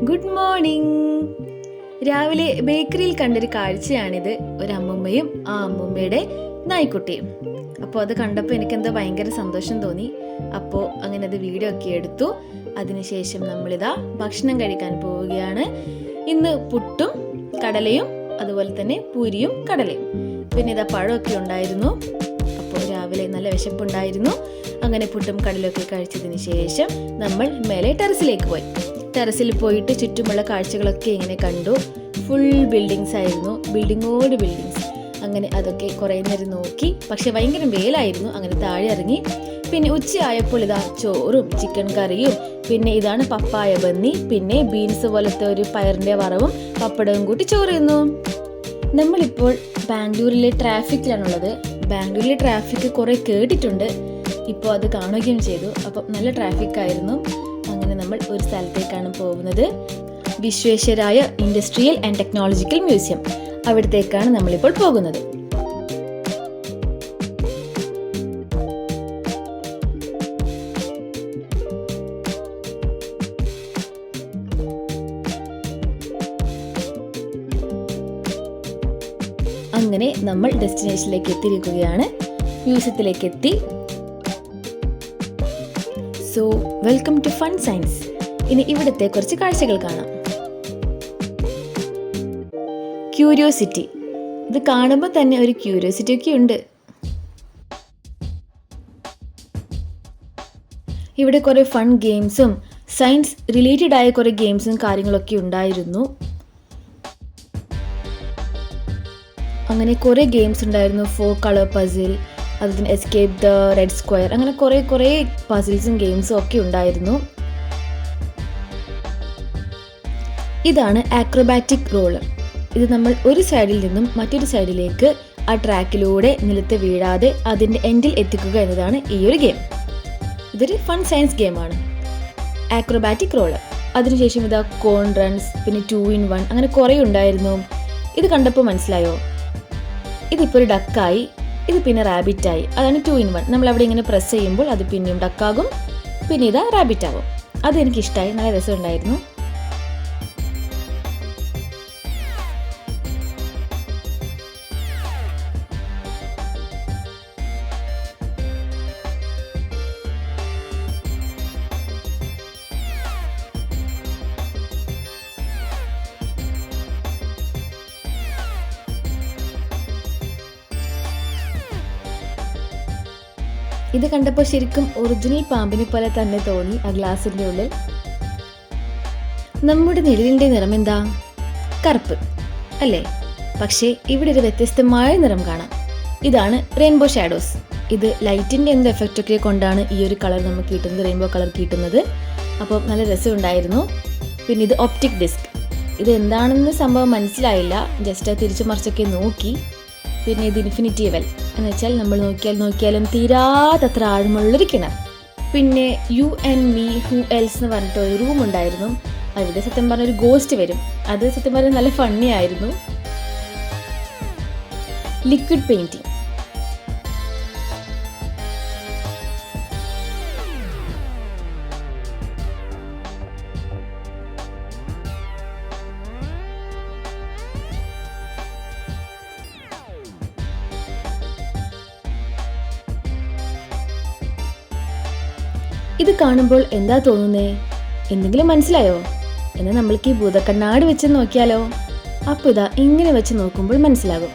Good morning. രാവിലെ ബേക്കറിയിൽ കണ്ടൊരു കാഴ്ചയാണിത്. ഒരു അമ്മുമ്മയും ആ അമ്മുമ്മയുടെ നായ്ക്കുട്ടിയും. അപ്പോൾ അത് കണ്ടപ്പോൾ എനിക്കെന്തോ ഭയങ്കര സന്തോഷം തോന്നി. അപ്പോൾ അങ്ങനെ അത് വീഡിയോ ഒക്കെ എടുത്തു. അതിനുശേഷം നമ്മളിതാ ഭക്ഷണം കഴിക്കാൻ പോവുകയാണ്. ഇന്ന് പുട്ടും കടലയും അതുപോലെ തന്നെ പൂരിയും കടലയും, പിന്നെ ഇതാ പഴമൊക്കെ ഉണ്ടായിരുന്നു. അപ്പോൾ രാവിലെ നല്ല വിശപ്പുണ്ടായിരുന്നു. അങ്ങനെ പുട്ടും കടലൊക്കെ കഴിച്ചതിന് ശേഷം നമ്മൾ മേലെ ടെറസിലേക്ക് പോയി. ടെറസിൽ പോയിട്ട് ചുറ്റുമുള്ള കാഴ്ചകളൊക്കെ ഇങ്ങനെ കണ്ടു. ഫുൾ ബിൽഡിങ്സ് ആയിരുന്നു, ബിൽഡിങ്ങോട് ബിൽഡിങ്സ്. അങ്ങനെ അതൊക്കെ കുറേ നേരം നോക്കി. പക്ഷെ ഭയങ്കര വെയിലായിരുന്നു. അങ്ങനെ താഴെ ഇറങ്ങി. പിന്നെ ഉച്ചയായപ്പോൾ ഇതാ ചോറും ചിക്കൻ കറിയും, പിന്നെ ഇതാണ് പപ്പായ ബന്നി, പിന്നെ ബീൻസ് പോലത്തെ ഒരു പയറിൻ്റെ വറവും പപ്പടവും കൂട്ടി ചോറ് തിന്നു. നമ്മളിപ്പോൾ ബാംഗ്ലൂരിലെ ട്രാഫിക്കിലാണുള്ളത്. ബാംഗ്ലൂരിലെ ട്രാഫിക് കുറേ കേട്ടിട്ടുണ്ട്, ഇപ്പോൾ അത് കാണുകയും ചെയ്തു. അപ്പം നല്ല ട്രാഫിക്കായിരുന്നു. അങ്ങനെ നമ്മൾ ഒരു സ്ഥലത്തേക്കാണ് പോകുന്നത്, Visvesvaraya industrial and technological museum. അവിടത്തേക്കാണ് നമ്മളിപ്പോൾ പോകുന്നത്. അങ്ങനെ നമ്മൾ ഡെസ്റ്റിനേഷനിലേക്ക് എത്തിയിരിക്കുകയാണ്, മ്യൂസിയത്തിലേക്ക് എത്തി. So welcome to fun science. ഇനി ഇവിടുത്തെ കുറച്ച് കാഴ്ചകൾ കാണാം. ക്യൂരിയോസിറ്റി, ഇത് കാണുമ്പോൾ തന്നെ ഒരു ക്യൂരിയോസിറ്റി ഒക്കെ ഉണ്ട്. ഇവിടെ കുറേ ഫൺ ഗെയിംസും സയൻസ് റിലേറ്റഡ് ആയ കുറേ ഗെയിംസും കാര്യങ്ങളൊക്കെ ഉണ്ടായിരുന്നു. അങ്ങനെ കുറേ ഗെയിംസ് ഉണ്ടായിരുന്നു. 4 കളർ പസിൽ, അതിന് എസ്കേപ്പ് ദ റെഡ് സ്ക്വയർ, അങ്ങനെ കുറേ പസിൽസും ഗെയിംസും ഒക്കെ ഉണ്ടായിരുന്നു. ഇതാണ് ആക്രോബാറ്റിക് റോളർ. ഇത് നമ്മൾ ഒരു സൈഡിൽ നിന്നും മറ്റൊരു സൈഡിലേക്ക് ആ ട്രാക്കിലൂടെ നിലത്ത് വീഴാതെ അതിൻ്റെ എൻഡിൽ എത്തിക്കുക എന്നതാണ് ഈ ഒരു ഗെയിം. ഇതൊരു ഫൺ സയൻസ് ഗെയിമാണ്, ആക്രോബാറ്റിക് റോളർ. അതിനുശേഷം ഇതാ കോൺ റൺസ്, പിന്നെ 2 in 1, അങ്ങനെ കുറേ ഉണ്ടായിരുന്നു. ഇത് കണ്ടപ്പോൾ മനസ്സിലായോ, ഇതിപ്പോൾ ഒരു ഡക്കായി, ഇത് പിന്നെ റാബിറ്റായി. അതാണ് 2 in 1. നമ്മൾ അവിടെ ഇങ്ങനെ പ്രസ് ചെയ്യുമ്പോൾ അത് പിന്നെയും ഡക്കാകും, പിന്നെ ഇതാ റാബിറ്റ് ആവും. അതെനിക്കിഷ്ടമായി, നല്ല രസമുണ്ടായിരുന്നു. ഇത് കണ്ടപ്പോൾ ശരിക്കും ഒറിജിനൽ പാമ്പിനെ പോലെ തന്നെ തോന്നി ആ ഗ്ലാസിൻ്റെ ഉള്ളിൽ. നമ്മുടെ നിഴലിൻ്റെ നിറം എന്താ? കറുപ്പ് അല്ലേ? പക്ഷേ ഇവിടെ ഒരു വ്യത്യസ്തമായ നിറം കാണാം. ഇതാണ് റെയിൻബോ ഷാഡോസ്. ഇത് ലൈറ്റിൻ്റെ എന്ത് എഫക്റ്റൊക്കെ കൊണ്ടാണ് ഈ ഒരു കളർ നമുക്ക് കിട്ടുന്നത്, റെയിൻബോ കളർ കിട്ടുന്നത്. അപ്പോൾ നല്ല രസമുണ്ടായിരുന്നു. പിന്നെ ഇത് ഒപ്റ്റിക് ഡിസ്ക്. ഇത് എന്താണെന്ന് സംഭവം മനസ്സിലായില്ല, ജസ്റ്റ് തിരിച്ചു മറിച്ചൊക്കെ നോക്കി. പിന്നെ ഇത് ഇൻഫിനിറ്റി വെൽ എന്ന് വെച്ചാൽ നമ്മൾ നോക്കിയാലും തീരാത്തത്ര ആഴമുള്ളൊരു കിണർ. പിന്നെ you and me who else എന്ന് പറഞ്ഞിട്ട് ഒരു റൂം ഉണ്ടായിരുന്നു. അവിടെ സത്യം പറഞ്ഞ ഒരു ഗോസ്റ്റ് വരും. അത് സത്യം പറഞ്ഞാൽ നല്ല ഫണ്ണി ആയിരുന്നു. ലിക്വിഡ് പെയിന്റിങ്, ഇത് കാണുമ്പോൾ എന്താ തോന്നുന്നേ? എന്തെങ്കിലും മനസ്സിലായോ? എന്നാൽ നമ്മൾക്ക് ഈ ഭൂതക്കണ്ണാടി വെച്ച് നോക്കിയാലോ? അപ്പോൾ ഇതാ ഇങ്ങനെ വെച്ച് നോക്കുമ്പോൾ മനസ്സിലാകും.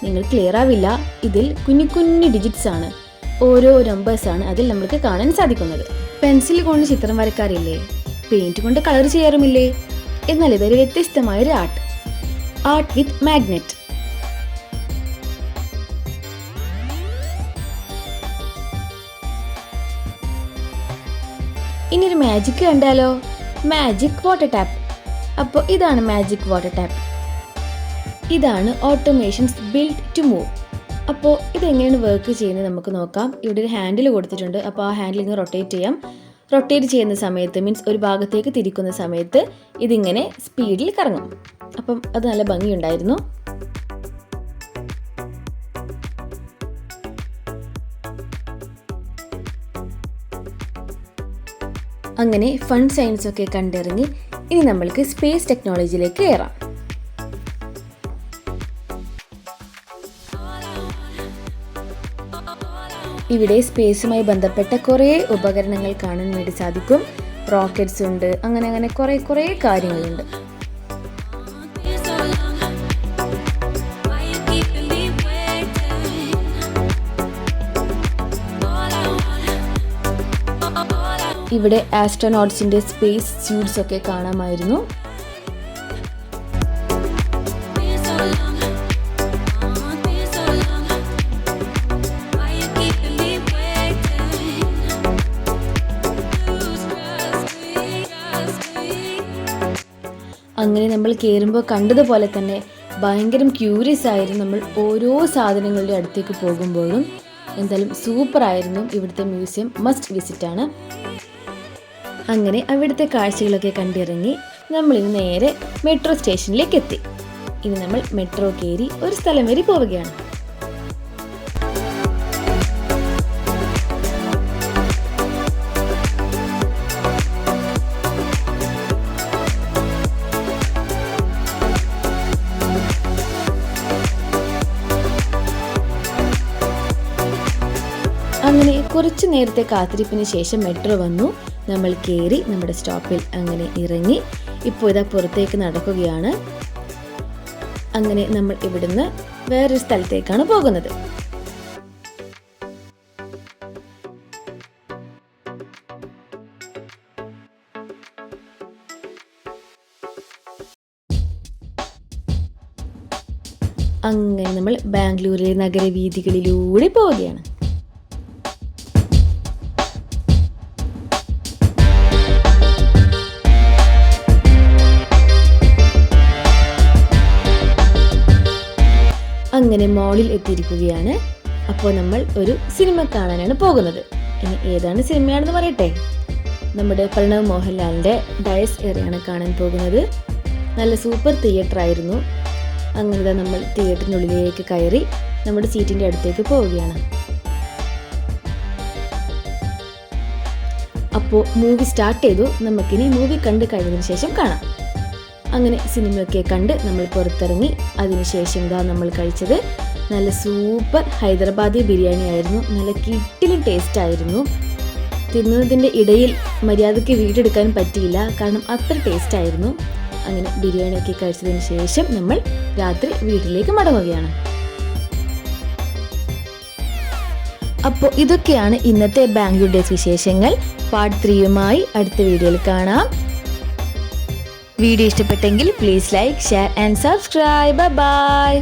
നിങ്ങൾ ക്ലിയർ ആവില്ല, ഇതിൽ കുഞ്ഞു ഡിജിറ്റ്സ് ആണ്, ഓരോ നമ്പേഴ്സാണ് അതിൽ നമുക്ക് കാണാൻ സാധിക്കുന്നത്. പെൻസിൽ കൊണ്ട് ചിത്രം വരക്കാറില്ലേ? പെയിന്റ് കൊണ്ട് കളർ ചെയ്യാറുമില്ലേ? എന്നാൽ ഇതൊരു വ്യത്യസ്തമായൊരു ആർട്ട് വിത്ത് മാഗ്നറ്റ്. ഇനിയൊരു മാജിക് കണ്ടാലോ? Magic water tap. അപ്പോൾ ഇതാണ് മാജിക് വാട്ടർ ടാപ്പ്. ഇതാണ് ഓട്ടോമേഷൻസ് ബിൽഡ് ടു മൂവ്. അപ്പോൾ ഇതെങ്ങനെയാണ് വർക്ക് ചെയ്യുന്നത് നമുക്ക് നോക്കാം. ഇവിടെ ഒരു ഹാൻഡിൽ കൊടുത്തിട്ടുണ്ട്. അപ്പോൾ ആ ഹാൻഡിൽ ഇങ്ങനെ റൊട്ടേറ്റ് ചെയ്യാം. റൊട്ടേറ്റ് ചെയ്യുന്ന സമയത്ത് മീൻസ് ഒരു ഭാഗത്തേക്ക് തിരിക്കുന്ന സമയത്ത് ഇതിങ്ങനെ സ്പീഡിൽ കറങ്ങും. അപ്പം അത് നല്ല ഭംഗിയുണ്ടായിരുന്നു. അങ്ങനെ ഫൺ സയൻസൊക്കെ കണ്ടിറങ്ങി ഇനി നമ്മൾക്ക് സ്പേസ് ടെക്നോളജിയിലേക്ക് കയറാം. ഇവിടെ സ്പേസുമായി ബന്ധപ്പെട്ട കുറേ ഉപകരണങ്ങൾ കാണാൻ വേണ്ടി സാധിക്കും. റോക്കറ്റ്സ് ഉണ്ട്, അങ്ങനെ കുറേ കാര്യങ്ങളുണ്ട്. ഇവിടെ ആസ്ട്രോനോട്ട്സിന്റെ സ്പേസ് സ്യൂട്ട്സ് ഒക്കെ കാണാമായിരുന്നു. അങ്ങനെ നമ്മൾ കയറുമ്പോൾ കണ്ടതുപോലെ തന്നെ ഭയങ്കര ക്യൂരിയസ് ആയിരുന്നു നമ്മൾ ഓരോ സാധനങ്ങളുടെ അടുത്തേക്ക് പോകുമ്പോഴും. എന്തായാലും സൂപ്പറായിരുന്നു. ഇവിടുത്തെ മ്യൂസിയം മസ്റ്റ് വിസിറ്റാണ്. അങ്ങനെ അവിടുത്തെ കാഴ്ചകളൊക്കെ കണ്ടിറങ്ങി നമ്മളിന്ന് നേരെ മെട്രോ സ്റ്റേഷനിലേക്ക് എത്തി. ഇനി നമ്മൾ മെട്രോ കയറി ഒരു സ്ഥലം വരെ പോവുകയാണ്. അങ്ങനെ കുറച്ച് നേരത്തെ കാത്തിരിപ്പിന് ശേഷം മെട്രോ വന്നു. നമ്മൾ കയറി നമ്മുടെ സ്റ്റോപ്പിൽ അങ്ങനെ ഇറങ്ങി ഇപ്പോൾ ഇതാ പുറത്തേക്ക് നടക്കുകയാണ്. അങ്ങനെ നമ്മൾ ഇവിടുന്ന് വേറൊരു സ്ഥലത്തേക്കാണ് പോകുന്നത്. അങ്ങനെ നമ്മൾ ബാംഗ്ലൂരിലെ നഗരവീഥികളിലൂടെ പോവുകയാണ്. അങ്ങനെ മോളിൽ എത്തിയിരിക്കുകയാണ്. അപ്പോൾ നമ്മൾ ഒരു സിനിമ കാണാനാണ് പോകുന്നത്. ഇനി ഏതാണ് സിനിമയാണെന്ന് പറയട്ടെ. നമ്മുടെ പ്രണവ് മോഹൻലാലിൻ്റെ ഡയസ് ഏറിയാണ് കാണാൻ പോകുന്നത്. നല്ല സൂപ്പർ തിയേറ്റർ ആയിരുന്നു. അങ്ങനെ നമ്മൾ തിയേറ്ററിനുള്ളിലേക്ക് കയറി നമ്മുടെ സീറ്റിൻ്റെ അടുത്തേക്ക് പോവുകയാണ്. അപ്പോൾ മൂവി സ്റ്റാർട്ട് ചെയ്തു. നമുക്കിനി മൂവി കണ്ട് കഴിഞ്ഞതിന് ശേഷം കാണാം. അങ്ങനെ സിനിമയൊക്കെ കണ്ട് നമ്മൾ പുറത്തിറങ്ങി. അതിനുശേഷം ഇതാ നമ്മൾ കഴിച്ചത് നല്ല സൂപ്പർ ഹൈദരാബാദി ബിരിയാണി ആയിരുന്നു. നല്ല കിട്ടിലും ടേസ്റ്റ് ആയിരുന്നു. തിന്നുന്നതിൻ്റെ ഇടയിൽ മര്യാദയ്ക്ക് വീടെടുക്കാൻ പറ്റിയില്ല, കാരണം അത്ര ടേസ്റ്റ് ആയിരുന്നു. അങ്ങനെ ബിരിയാണിയൊക്കെ കഴിച്ചതിന് ശേഷം നമ്മൾ രാത്രി വീട്ടിലേക്ക് മടങ്ങുകയാണ്. അപ്പോൾ ഇതൊക്കെയാണ് ഇന്നത്തെ ബാംഗ്ലൂർ ഡേയ്സ് വിശേഷങ്ങൾ. പാർട്ട് 3യുമായി അടുത്ത വീഡിയോയിൽ കാണാം. വീഡിയോ ഇഷ്ടപ്പെട്ടെങ്കിൽ please like, share and subscribe. By.